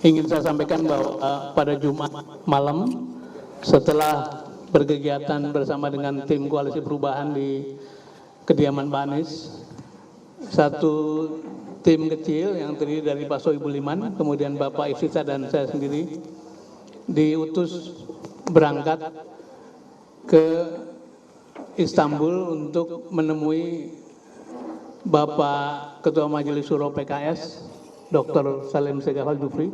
ingin saya sampaikan bahwa pada Jumat malam setelah berkegiatan bersama dengan tim Koalisi Perubahan di kediaman Pak Anies, satu tim kecil yang terdiri dari Pak Sohibul Iman, kemudian Bapak Ifsita dan saya sendiri diutus berangkat ke Istanbul untuk menemui Bapak Ketua Majelis Syuro PKS, Dr. Salim Segaf Al-Jufri,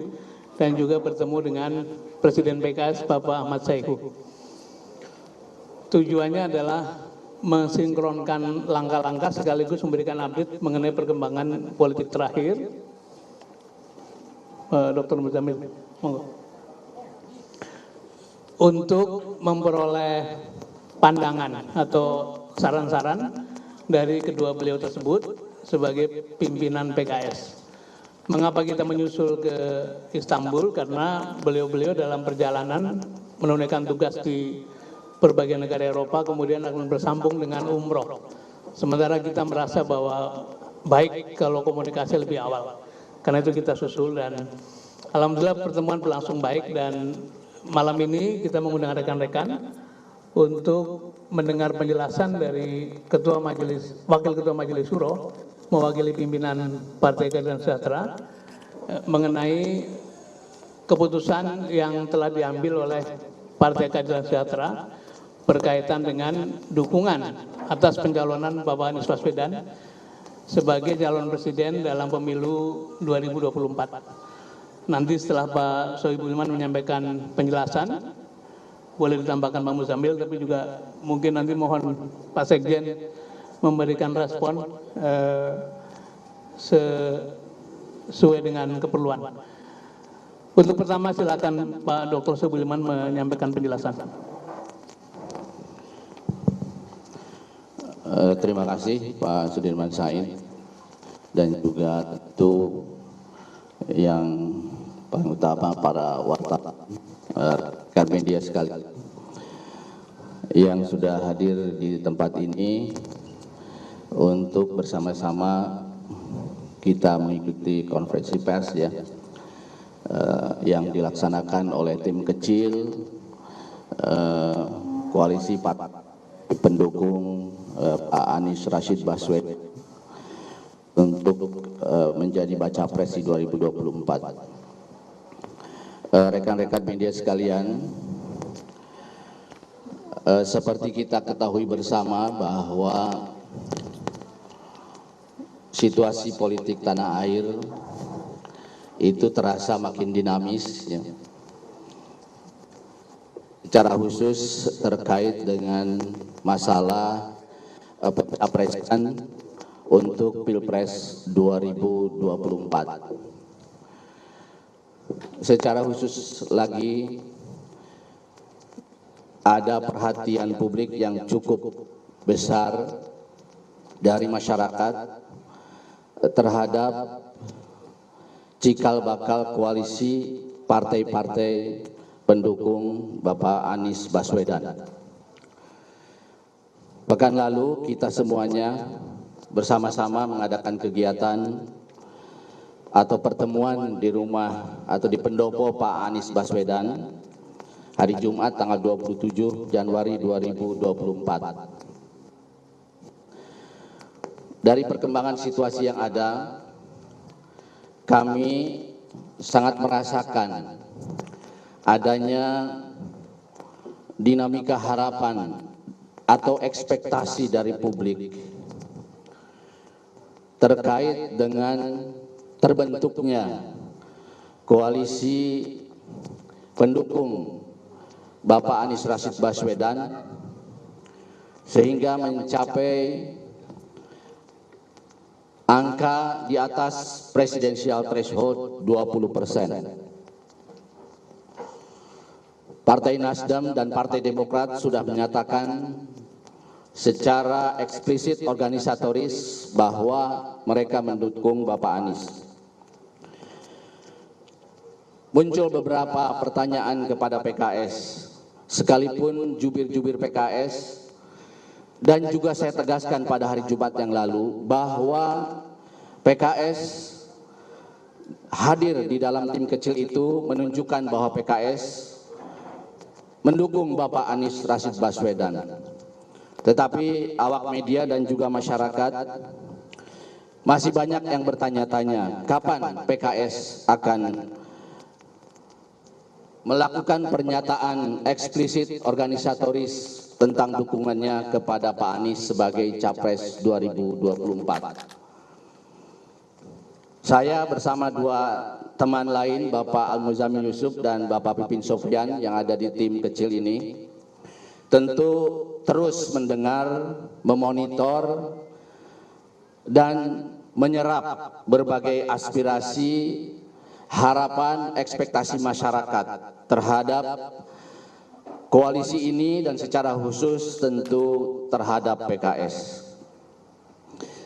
dan juga bertemu dengan Presiden PKS, Bapak Ahmad Saiku. Tujuannya adalah mensinkronkan langkah-langkah sekaligus memberikan update mengenai perkembangan politik terakhir. Dr. Muzamil, monggo. Untuk memperoleh pandangan atau saran-saran dari kedua beliau tersebut sebagai pimpinan PKS. Mengapa kita menyusul ke Istanbul? Karena beliau-beliau dalam perjalanan menunaikan tugas di berbagai negara Eropa, kemudian akan bersambung dengan umroh. Sementara kita merasa bahwa baik kalau komunikasi lebih awal. Karena itu kita susul dan alhamdulillah pertemuan berlangsung baik, dan malam ini kita mengundang rekan-rekan untuk mendengar penjelasan dari Wakil Ketua Majelis Syuro mewakili pimpinan Partai Keadilan Sejahtera mengenai keputusan yang telah diambil oleh Partai Keadilan Sejahtera berkaitan dengan dukungan atas pencalonan Bapak Anies Baswedan sebagai calon presiden dalam pemilu 2024. Nanti setelah Pak Sohibul Iman menyampaikan penjelasan, boleh ditambahkan Pak Muzamil, tapi juga mungkin nanti mohon Pak Sekjen memberikan respon sesuai dengan keperluan. Untuk pertama silakan Pak Dr. Sohibul Iman menyampaikan penjelasan. Terima kasih Pak Sudirman Said, dan juga tentu yang paling utama para wartawan, rekan media sekalian yang sudah hadir di tempat ini untuk bersama-sama kita mengikuti konferensi pers ya, yang dilaksanakan oleh tim kecil koalisi partai pendukung Pak Anies Rashid Baswedan untuk menjadi baca pres di 2024. Rekan-rekan media sekalian, seperti kita ketahui bersama bahwa situasi politik tanah air itu terasa makin dinamis ya. Secara khusus terkait dengan masalah pencapresan untuk Pilpres 2024. Secara khusus lagi ada perhatian publik yang cukup besar dari masyarakat terhadap cikal bakal koalisi partai-partai pendukung Bapak Anies Baswedan. Pekan lalu kita semuanya bersama-sama mengadakan kegiatan atau pertemuan di rumah atau di pendopo Pak Anies Baswedan hari Jumat tanggal 27 Januari 2024. Dari perkembangan situasi yang ada, kami sangat merasakan adanya dinamika harapan atau ekspektasi dari publik terkait dengan terbentuknya koalisi pendukung Bapak Anies Rashid Baswedan sehingga mencapai angka di atas presidensial threshold 20%. Partai Nasdem dan Partai Demokrat sudah menyatakan secara eksplisit organisatoris bahwa mereka mendukung Bapak Anies. Muncul beberapa pertanyaan kepada PKS, sekalipun jubir-jubir PKS, dan juga saya tegaskan pada hari Jumat yang lalu bahwa PKS hadir di dalam tim kecil itu menunjukkan bahwa PKS mendukung Bapak Anies Rashid Baswedan. Tetapi awak media dan juga masyarakat masih banyak yang bertanya-tanya, kapan PKS akan melakukan pernyataan eksplisit organisatoris tentang dukungannya kepada Pak Anies sebagai Capres 2024. Saya bersama dua teman lain, Bapak Al-Muzamil Yusuf dan Bapak Pipin Sofyan yang ada di tim kecil ini, tentu terus mendengar, memonitor, dan menyerap berbagai aspirasi, harapan, ekspektasi masyarakat terhadap koalisi ini dan secara khusus tentu terhadap PKS.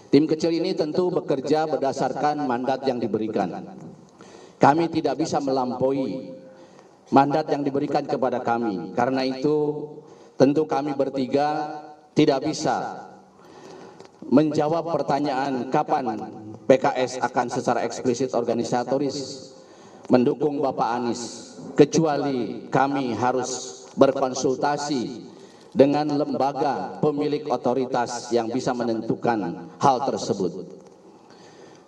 Tim kecil ini tentu bekerja berdasarkan mandat yang diberikan. Kami tidak bisa melampaui mandat yang diberikan kepada kami. Karena itu tentu kami bertiga tidak bisa menjawab pertanyaan kapan PKS akan secara eksplisit organisatoris mendukung Bapak Anies, kecuali kami harus berkonsultasi dengan lembaga pemilik otoritas yang bisa menentukan hal tersebut.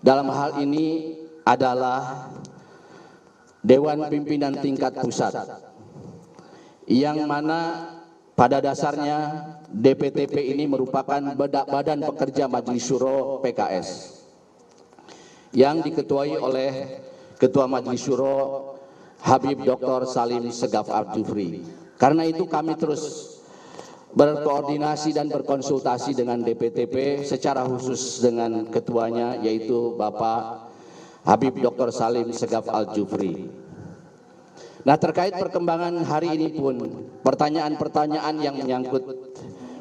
Dalam hal ini adalah Dewan Pimpinan Tingkat Pusat, yang mana pada dasarnya DPTP ini merupakan badan pekerja Majelis Syuro PKS yang diketuai oleh Ketua Majelis Syuro Habib Dr. Salim Segaf Al-Jufri. Karena itu kami terus berkoordinasi dan berkonsultasi dengan DPTP secara khusus dengan ketuanya, yaitu Bapak Habib Dr. Salim Segaf Al-Jufri. Nah, terkait perkembangan hari ini pun pertanyaan-pertanyaan yang menyangkut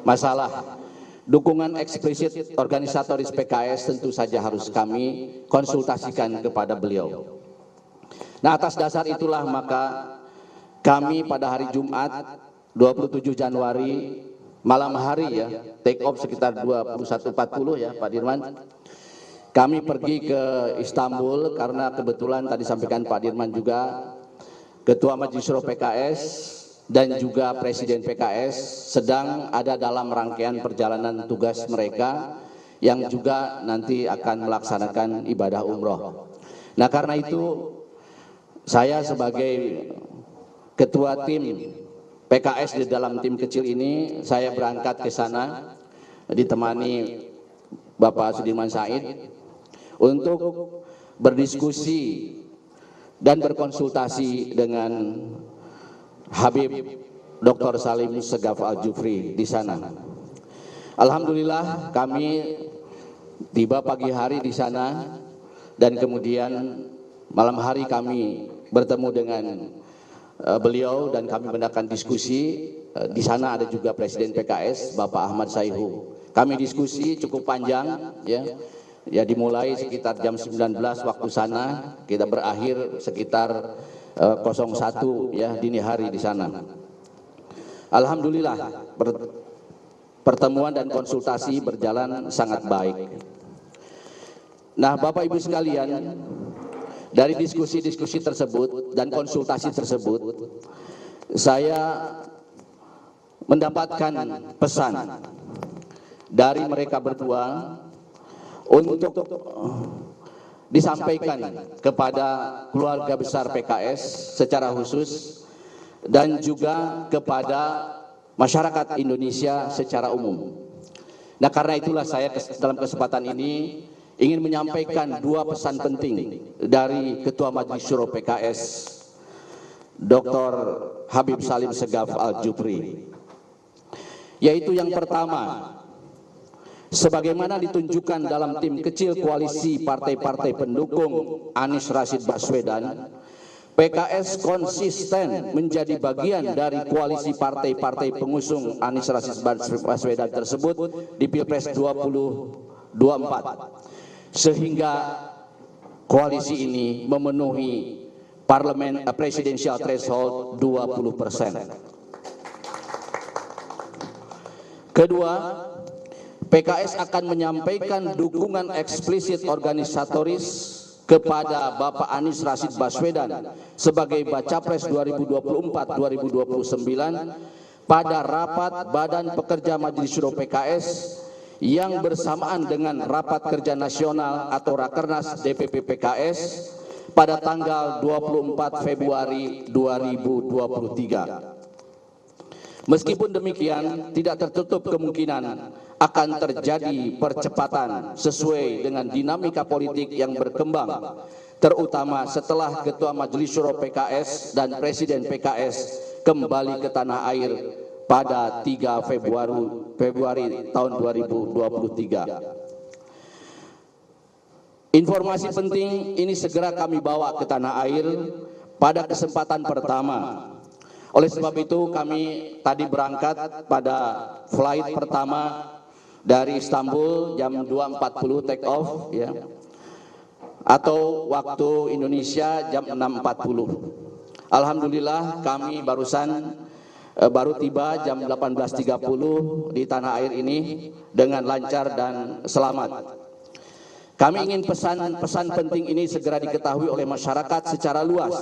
masalah dukungan eksplisit organisatoris PKS tentu saja harus kami konsultasikan kepada beliau. Nah, atas dasar itulah maka kami pada hari Jumat 27 Januari malam hari ya, take off sekitar 21.40 ya Pak Dirman. Kami pergi ke Istanbul karena kebetulan tadi sampaikan Pak Dirman juga Ketua Majelis Syuro PKS dan juga Presiden PKS sedang ada dalam rangkaian perjalanan tugas mereka yang juga nanti akan melaksanakan ibadah umroh. Nah, karena itu saya sebagai Ketua tim PKS di dalam tim kecil ini, saya berangkat ke sana ditemani Bapak Sudirman Said untuk berdiskusi dan berkonsultasi dengan Habib Dr. Salim Segaf Al-Jufri di sana. Alhamdulillah kami tiba pagi hari di sana dan kemudian malam hari kami bertemu dengan beliau dan kami mengadakan diskusi. Di sana ada juga Presiden PKS Bapak Ahmad Saihu. Kami diskusi cukup panjang ya dimulai sekitar jam 19 waktu sana, kita berakhir sekitar 01 ya dini hari di sana. Alhamdulillah pertemuan dan konsultasi berjalan sangat baik. Nah, Bapak Ibu sekalian, dari diskusi-diskusi tersebut dan konsultasi tersebut, saya mendapatkan pesan dari mereka berdua untuk disampaikan kepada keluarga besar PKS secara khusus dan juga kepada masyarakat Indonesia secara umum. Nah, karena itulah saya dalam kesempatan ini ingin menyampaikan dua pesan penting dari Ketua Majelis Syuro PKS Dr. Habib Salim Segaf Al-Jufri, yaitu yang pertama, sebagaimana ditunjukkan dalam tim kecil koalisi partai-partai pendukung Anies Rashid Baswedan, PKS konsisten menjadi bagian dari koalisi partai-partai pengusung Anies Rashid Baswedan tersebut di Pilpres 2024. Sehingga koalisi ini memenuhi parlemen presidential threshold 20%. Kedua, PKS akan menyampaikan dukungan eksplisit organisatoris kepada Bapak Anies Rashid Baswedan sebagai Baca Pres 2024-2029 pada rapat Badan Pekerja Majelis Syuro PKS yang bersamaan dengan Rapat Kerja Nasional atau Rakernas DPP PKS pada tanggal 24 Februari 2023. Meskipun demikian, tidak tertutup kemungkinan akan terjadi percepatan sesuai dengan dinamika politik yang berkembang, terutama setelah Ketua Majelis Syuro PKS dan Presiden PKS kembali ke tanah air pada 3 Februari tahun 2023. Informasi penting ini segera kami bawa ke tanah air pada kesempatan pertama. Oleh sebab itu kami tadi berangkat pada flight pertama dari Istanbul jam 2.40 take off ya, atau waktu Indonesia jam 6.40. Alhamdulillah kami baru tiba jam 18.30 di tanah air ini dengan lancar dan selamat. Kami ingin pesan penting ini segera diketahui oleh masyarakat secara luas,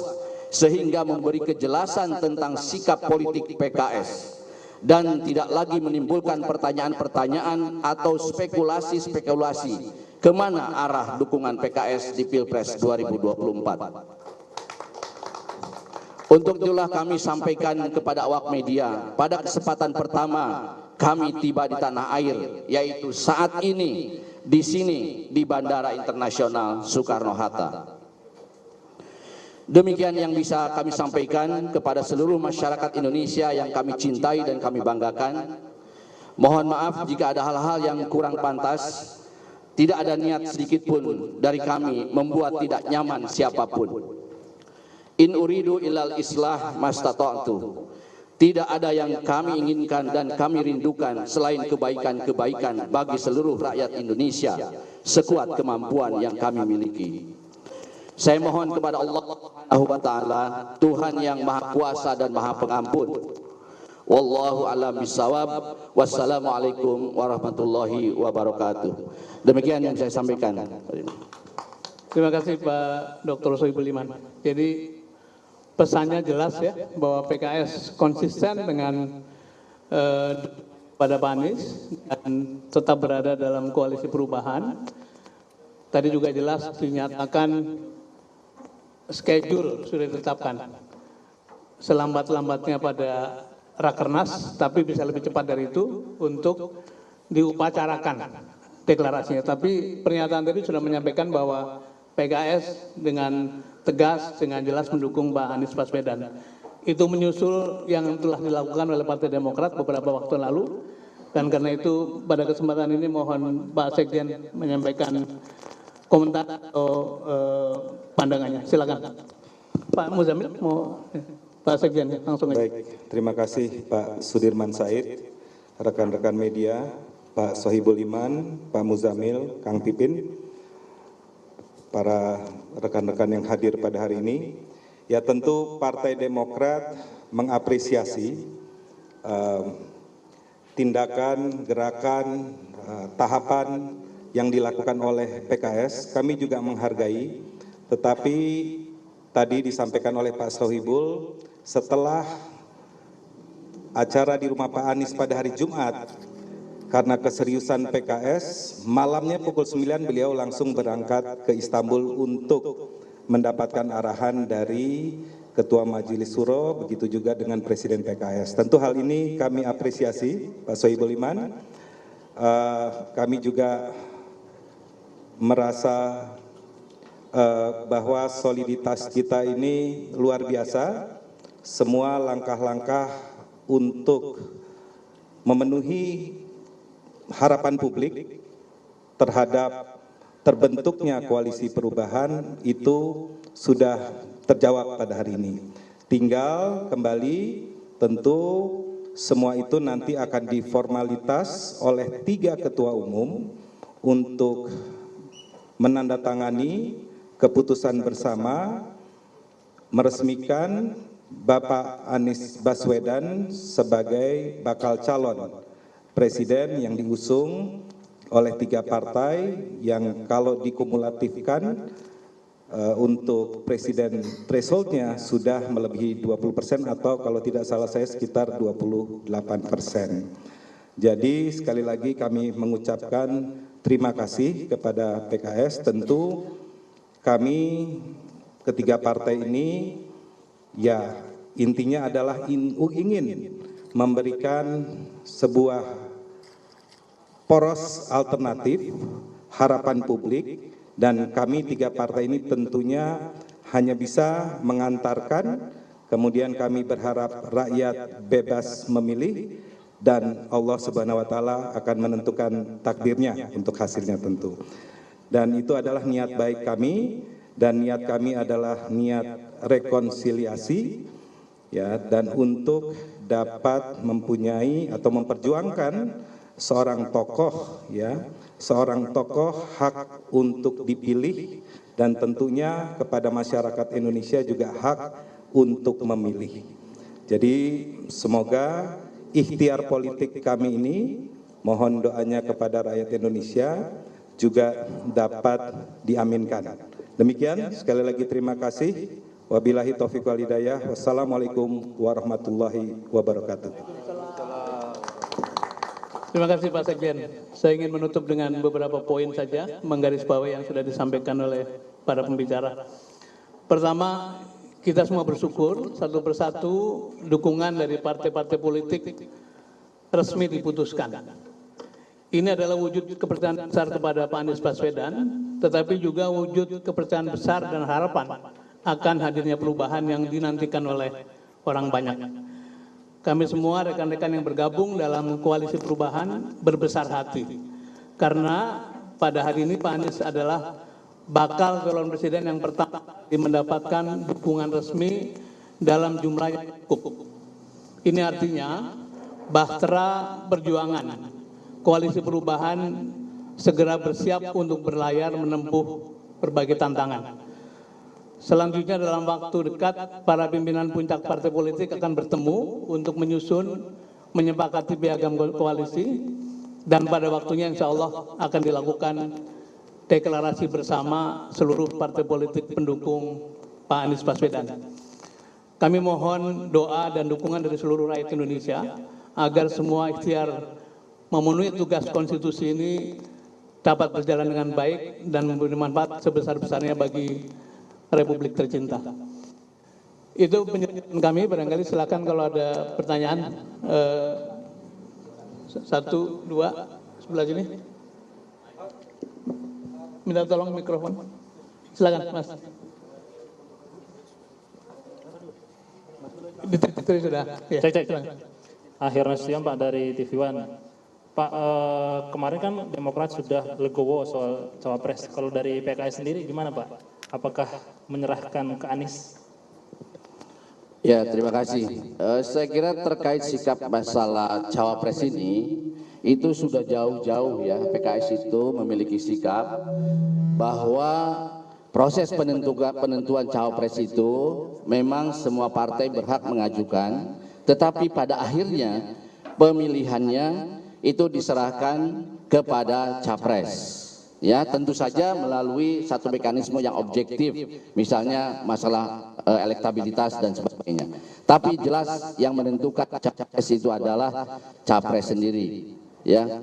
sehingga memberi kejelasan tentang sikap politik PKS dan tidak lagi menimbulkan pertanyaan-pertanyaan atau spekulasi-spekulasi kemana arah dukungan PKS di Pilpres 2024. Untuk itulah kami sampaikan kepada awak media pada kesempatan pertama kami tiba di tanah air, yaitu saat ini di sini di Bandara Internasional Soekarno-Hatta. Demikian yang bisa kami sampaikan kepada seluruh masyarakat Indonesia yang kami cintai dan kami banggakan. Mohon maaf jika ada hal-hal yang kurang pantas. Tidak ada niat sedikit pun dari kami membuat tidak nyaman siapapun. In uridu illal islah mastata'tu. Tidak ada yang kami inginkan dan kami rindukan selain kebaikan-kebaikan bagi seluruh rakyat Indonesia sekuat kemampuan yang kami miliki. Saya mohon kepada Allah Subhanahu wa taala, Tuhan yang Maha Kuasa dan Maha Pengampun. Wallahu a'lam bishawab. Wassalamualaikum warahmatullahi wabarakatuh. Demikian yang saya sampaikan. Terima kasih Pak Dr. Sohibul Iman. Jadi pesannya jelas ya, bahwa PKS konsisten dengan pada Pak Anies dan tetap berada dalam koalisi perubahan. Tadi juga jelas dinyatakan schedule sudah ditetapkan selambat-lambatnya pada Rakernas, tapi bisa lebih cepat dari itu untuk diupacarakan deklarasinya. Tapi pernyataan tadi sudah menyampaikan bahwa PKS dengan tegas, dengan jelas mendukung Pak Anies Baswedan. Itu menyusul yang telah dilakukan oleh Partai Demokrat beberapa waktu lalu, dan karena itu pada kesempatan ini mohon Pak Sekjen menyampaikan komentar atau pandangannya. Silakan. Pak Muzamil mau Pak Sekjen langsung aja. Baik, terima kasih Pak Sudirman Said, rekan-rekan media, Pak Sohibul Iman, Pak Muzamil, Kang Pipin, para rekan-rekan yang hadir pada hari ini. Ya, tentu Partai Demokrat mengapresiasi tindakan, gerakan, tahapan yang dilakukan oleh PKS. Kami juga menghargai, tetapi tadi disampaikan oleh Pak Sohibul, setelah acara di rumah Pak Anies pada hari Jumat, karena keseriusan PKS, malamnya pukul 9 beliau langsung berangkat ke Istanbul untuk mendapatkan arahan dari Ketua Majelis Syuro, begitu juga dengan Presiden PKS. Tentu hal ini kami apresiasi, Pak Sohibul Iman. Kami juga merasa bahwa soliditas kita ini luar biasa. Semua langkah-langkah untuk memenuhi harapan publik terhadap terbentuknya koalisi perubahan itu sudah terjawab pada hari ini. Tinggal kembali, tentu semua itu nanti akan diformalitas oleh 3 ketua umum untuk menandatangani keputusan bersama meresmikan Bapak Anies Baswedan sebagai bakal calon presiden yang diusung oleh 3 partai yang kalau dikumulatifkan untuk presiden thresholdnya sudah melebihi 20% atau kalau tidak salah saya sekitar 28%. Jadi sekali lagi kami mengucapkan terima kasih kepada PKS. Tentu kami ketiga partai ini ya intinya adalah ingin memberikan sebuah poros alternatif harapan publik, dan kami tiga partai ini tentunya hanya bisa mengantarkan, kemudian kami berharap rakyat bebas memilih dan Allah Subhanahu wa taala akan menentukan takdirnya untuk hasilnya tentu. Dan itu adalah niat baik kami, dan niat kami adalah niat rekonsiliasi ya, dan untuk dapat mempunyai atau memperjuangkan seorang tokoh ya, seorang tokoh hak untuk dipilih, dan tentunya kepada masyarakat Indonesia juga hak untuk memilih. Jadi semoga ikhtiar politik kami ini, mohon doanya kepada rakyat Indonesia juga dapat diaminkan. Demikian, sekali lagi terima kasih. Wabillahi taufiq wal hidayah. Wassalamualaikum warahmatullahi wabarakatuh. Terima kasih Pak Sekjen. Saya ingin menutup dengan beberapa poin saja, menggarisbawahi yang sudah disampaikan oleh para pembicara. Pertama, kita semua bersyukur satu persatu dukungan dari partai-partai politik resmi diputuskan. Ini adalah wujud kepercayaan besar kepada Pak Anies Baswedan, tetapi juga wujud kepercayaan besar dan harapan akan hadirnya perubahan yang dinantikan oleh orang banyak. Kami semua rekan-rekan yang bergabung dalam koalisi perubahan berbesar hati, karena pada hari ini Pak Anies adalah bakal calon presiden yang pertama mendapatkan dukungan resmi dalam jumlah yang cukup. Ini artinya bahtera perjuangan koalisi perubahan segera bersiap untuk berlayar menempuh berbagai tantangan. Selanjutnya dalam waktu dekat, para pimpinan puncak partai politik akan bertemu untuk menyusun, menyepakati piagam koalisi, dan pada waktunya insya Allah akan dilakukan deklarasi bersama seluruh partai politik pendukung Pak Anies Baswedan. Kami mohon doa dan dukungan dari seluruh rakyat Indonesia agar semua ikhtiar memenuhi tugas konstitusi ini dapat berjalan dengan baik dan memberi manfaat sebesar-besarnya bagi Republik tercinta. Itu penjelasan kami, barangkali silakan kalau ada pertanyaan. Satu, dua, sebelah sini. Minta tolong mikrofon. Silakan, Mas. Diterima sudah. Ya, cek. Akhir Nasution Pak dari TV One. Pak, kemarin kan Demokrat sudah legowo soal cawapres. Kalau dari PKS sendiri gimana Pak? Apakah menyerahkan ke Anies? Ya, terima kasih. Saya kira terkait sikap masalah cawapres ini, itu sudah jauh-jauh ya, PKS itu memiliki sikap bahwa proses penentuan cawapres itu memang semua partai berhak mengajukan, tetapi pada akhirnya pemilihannya itu diserahkan kepada capres. Ya, tentu saja melalui satu mekanisme yang objektif, misalnya masalah elektabilitas dan sebagainya. Tapi jelas yang menentukan capres itu adalah capres sendiri. Ya,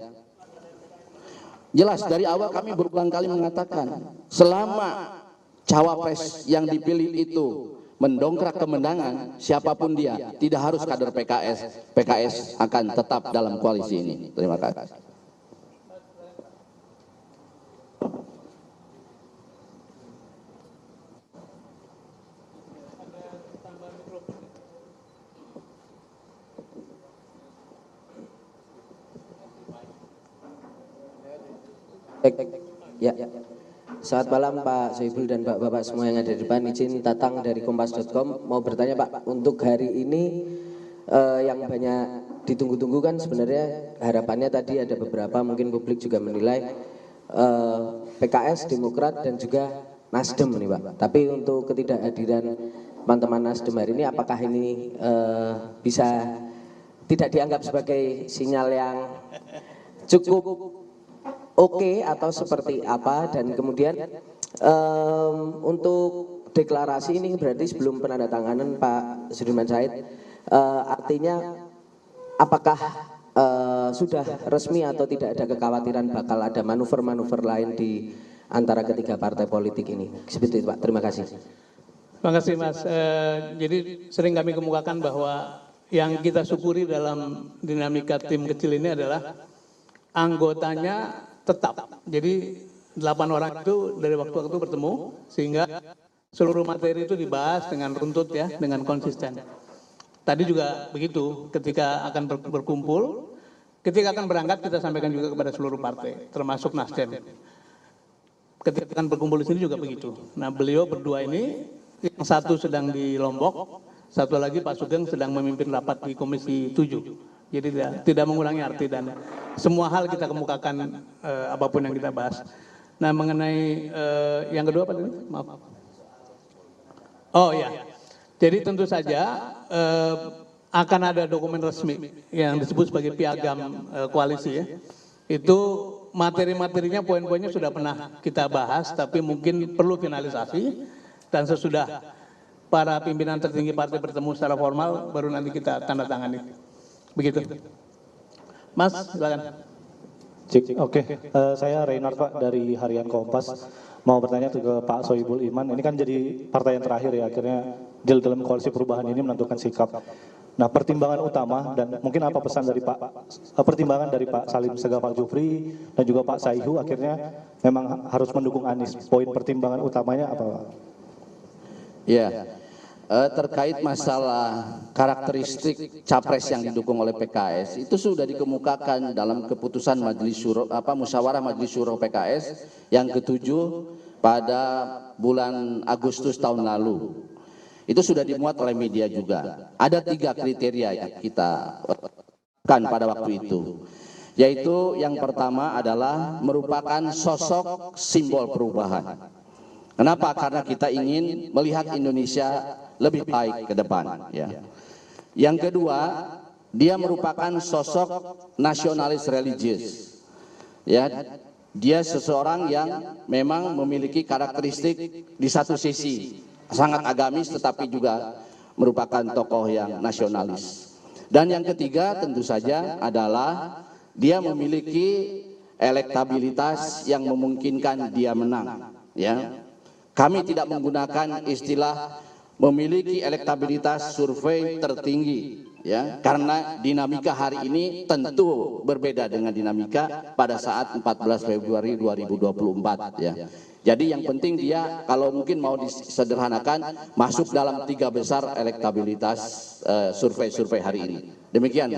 jelas dari awal kami berulang kali mengatakan, selama cawapres yang dipilih itu mendongkrak kemenangan, siapapun dia, tidak harus kader PKS, PKS akan tetap dalam koalisi ini. Terima kasih. Ya. Selamat malam Pak Soebul dan Bapak semua yang ada di depan. Izin Tatang dari Kompas.com mau bertanya Pak, untuk hari ini yang banyak ditunggu-tunggu kan sebenarnya harapannya tadi ada beberapa, mungkin publik juga menilai PKS, Demokrat dan juga Nasdem nih Pak. Tapi untuk ketidakhadiran teman-teman Nasdem hari ini, apakah ini bisa tidak dianggap sebagai sinyal yang cukup oke atau seperti apa? Dan kemudian Untuk deklarasi ini berarti sebelum penandatanganan Pak Sudirman Said, artinya apakah sudah resmi atau tidak ada kekhawatiran bakal ada manuver-manuver lain di antara ketiga partai politik ini? Seperti itu Pak, terima kasih. Terima kasih Mas. Jadi sering kami kemukakan bahwa yang kita syukuri dalam dinamika tim kecil ini adalah anggotanya tetap. Jadi 8 orang itu dari waktu ke waktu bertemu sehingga seluruh materi itu dibahas dengan runtut ya, dengan konsisten. Tadi juga begitu, ketika akan berkumpul, ketika akan berangkat kita sampaikan juga kepada seluruh partai, termasuk Nasdem. Ketika akan berkumpul di sini juga begitu. Nah beliau berdua ini, yang satu sedang di Lombok, satu lagi Pak Sugeng sedang memimpin rapat di Komisi 7. Jadi tidak mengurangi arti dan semua hal kita kemukakan apapun yang kita bahas. Nah mengenai yang kedua apa tadi? Maaf. Oh ya, jadi tentu saja akan ada dokumen resmi yang disebut sebagai piagam koalisi ya. Itu materi-materinya, poin-poinnya sudah pernah kita bahas, tapi mungkin perlu finalisasi dan sesudah para pimpinan tertinggi partai bertemu secara formal, baru nanti kita tanda tangani. Begitu. Mas, silakan. Oke. Saya Reynard Pak dari Harian Kompas. Mau bertanya ke Pak Sohibul Iman. Ini kan jadi partai yang terakhir ya, akhirnya dalam koalisi perubahan ini menentukan sikap. Nah, pertimbangan utama dan mungkin apa pesan dari pertimbangan dari Pak Salim Segaf Al-Jufri dan juga Pak Saihu akhirnya memang harus mendukung Anies. Poin pertimbangan utamanya apa Pak? Ya, terkait masalah karakteristik capres yang didukung oleh PKS itu sudah dikemukakan dalam keputusan musyawarah Majelis Syuro PKS yang ke-7 pada bulan Agustus tahun lalu. Itu sudah dimuat oleh media juga. Ada 3 kriteria yang kita kan pada waktu itu, yaitu yang pertama adalah merupakan sosok simbol perubahan. Kenapa? Karena kita ingin melihat Indonesia lebih baik ke depan. Ya. Yang kedua, dia merupakan sosok nasionalis religius. Ya, dia seseorang yang memang memiliki karakteristik di satu sisi sangat agamis, tetapi juga merupakan tokoh yang nasionalis. Dan yang ketiga tentu saja adalah dia memiliki elektabilitas yang memungkinkan dia menang. Ya. Kami tidak menggunakan istilah memiliki elektabilitas survei tertinggi, ya, karena dinamika hari ini tentu berbeda dengan dinamika pada saat 14 Februari 2024, ya. Jadi yang penting dia kalau mungkin mau disederhanakan masuk dalam 3 besar elektabilitas survei-survei hari ini. Demikian.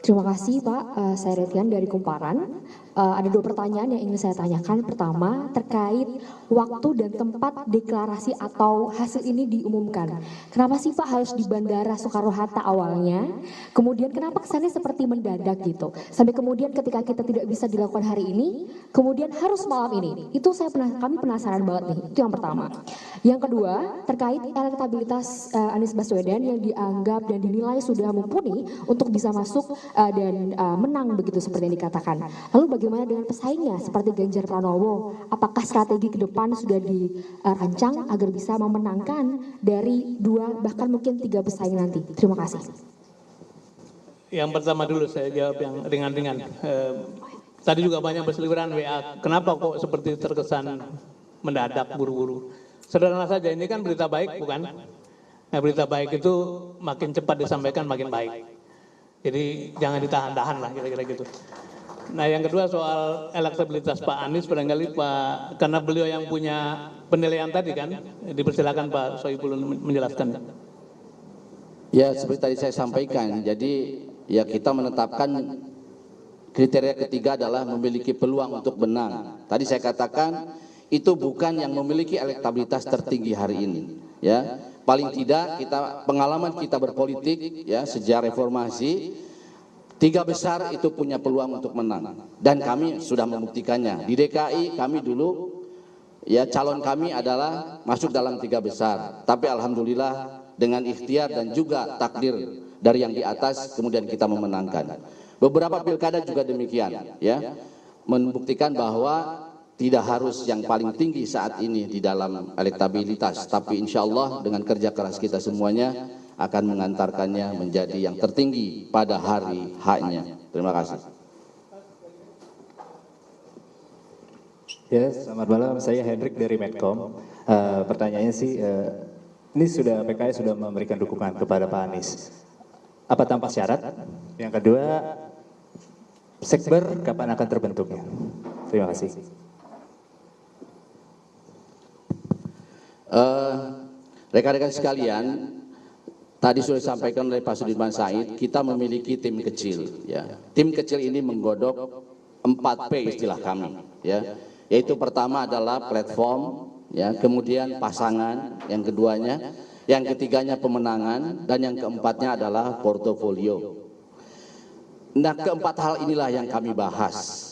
Terima kasih Pak, saya Retian dari Kumparan. Ada 2 pertanyaan yang ingin saya tanyakan. Pertama, terkait waktu dan tempat deklarasi atau hasil ini diumumkan. Kenapa sih Pak harus di Bandara Soekarno-Hatta awalnya? Kemudian kenapa kesannya seperti mendadak gitu? Sampai kemudian ketika kita tidak bisa dilakukan hari ini, kemudian harus malam ini. Itu kami penasaran banget nih. Itu yang pertama. Yang kedua, terkait elektabilitas Anies Baswedan yang dianggap dan dinilai sudah mumpuni untuk bisa masuk dan menang begitu seperti yang dikatakan. Lalu bagaimana dengan pesaingnya seperti Ganjar Pranowo? Apakah strategi ke depan sudah dirancang agar bisa memenangkan dari 2 bahkan mungkin 3 pesaing nanti? Terima kasih. Yang pertama dulu saya jawab yang ringan-ringan. Tadi juga banyak berseliweran WA. Kenapa kok seperti terkesan mendadak buru-buru? Sederhana saja, ini kan berita baik bukan? Nah, berita baik itu makin cepat disampaikan makin baik. Jadi jangan ditahan-tahan lah kira-kira gitu. Nah yang kedua soal elektabilitas Pak Anies, barangkali Pak, karena beliau yang punya penilaian tadi kan, dipersilakan Pak Sohibul menjelaskan. Ya seperti tadi saya sampaikan, jadi ya kita menetapkan kriteria ketiga adalah memiliki peluang untuk menang. Tadi saya katakan itu bukan yang memiliki elektabilitas tertinggi hari ini, ya. Paling tidak pengalaman kita berpolitik ya sejak reformasi 3 besar itu punya peluang untuk menang dan kami sudah membuktikannya. Di DKI kami dulu ya calon kami adalah masuk dalam 3 besar, tapi alhamdulillah dengan ikhtiar dan juga takdir dari yang di atas, kemudian kita memenangkan. Beberapa pilkada juga demikian, ya, membuktikan bahwa tidak harus yang paling tinggi saat ini di dalam elektabilitas, tapi insya Allah dengan kerja keras kita semuanya akan mengantarkannya menjadi yang tertinggi pada hari H-nya. Terima kasih. Ya, selamat malam. Saya Hendrik dari Medcom. Pertanyaannya sih, ini PKS sudah memberikan dukungan kepada Pak Anies. Apa tanpa syarat? Yang kedua, Sekber kapan akan terbentuknya? Terima kasih. Rekan-rekan sekalian, tadi sudah disampaikan oleh Pak Sudirman Said, kita memiliki tim kecil. Ya. Tim kecil ini menggodok 4P istilah kami. Ya. Yaitu pertama adalah platform, ya, kemudian pasangan, yang keduanya, yang ketiganya pemenangan, dan yang keempatnya adalah portofolio. Nah, keempat hal inilah yang kami bahas.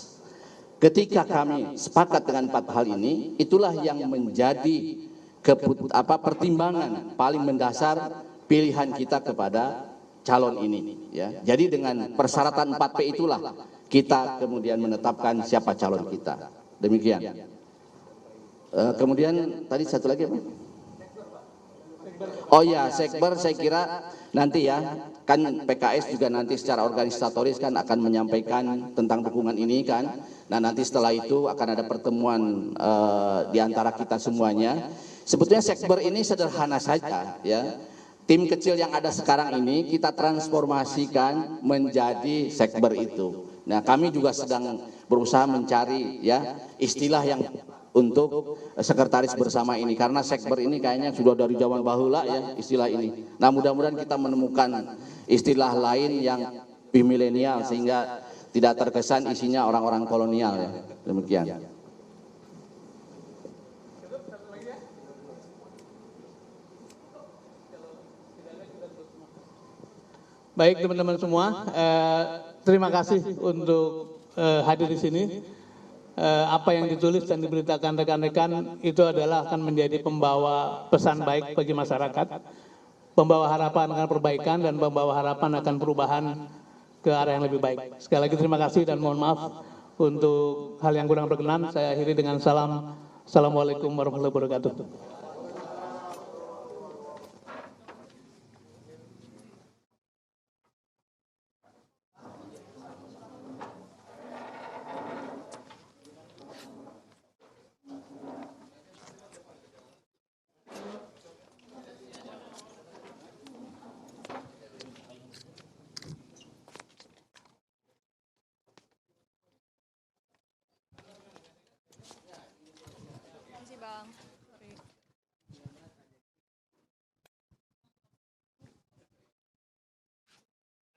Ketika kami sepakat dengan 4 hal ini, itulah yang menjadi pertimbangan paling mendasar pilihan kita kepada calon ini. Ya. Jadi dengan persyaratan 4P itulah kita kemudian menetapkan siapa calon kita. Demikian. Kemudian tadi satu lagi apa? Oh ya, Sekber saya kira nanti ya, kan PKS juga nanti secara organisatoris kan akan menyampaikan tentang dukungan ini kan. Nah nanti setelah itu akan ada pertemuan di antara kita semuanya. Sebetulnya Sekber ini sederhana saja ya. Tim kecil yang ada sekarang ini kita transformasikan menjadi Sekber itu. Nah kami juga sedang berusaha mencari ya istilah yang untuk sekretaris bersama ini, karena Sekber ini kayaknya sudah dari zaman bahula ya istilah ini. Nah mudah-mudahan kita menemukan istilah lain yang lebih milenial sehingga tidak terkesan isinya orang-orang kolonial ya. Demikian. Baik teman-teman semua, terima kasih untuk hadir di sini. Apa yang ditulis dan diberitakan rekan-rekan itu adalah akan menjadi pembawa pesan baik bagi masyarakat, pembawa harapan akan perbaikan dan pembawa harapan akan perubahan ke arah yang lebih baik. Sekali lagi terima kasih dan mohon maaf untuk hal yang kurang berkenan. Saya akhiri dengan salam. Assalamualaikum warahmatullahi wabarakatuh.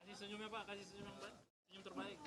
Kasih senyumnya Pak, kasih senyum yang baik, senyum terbaik.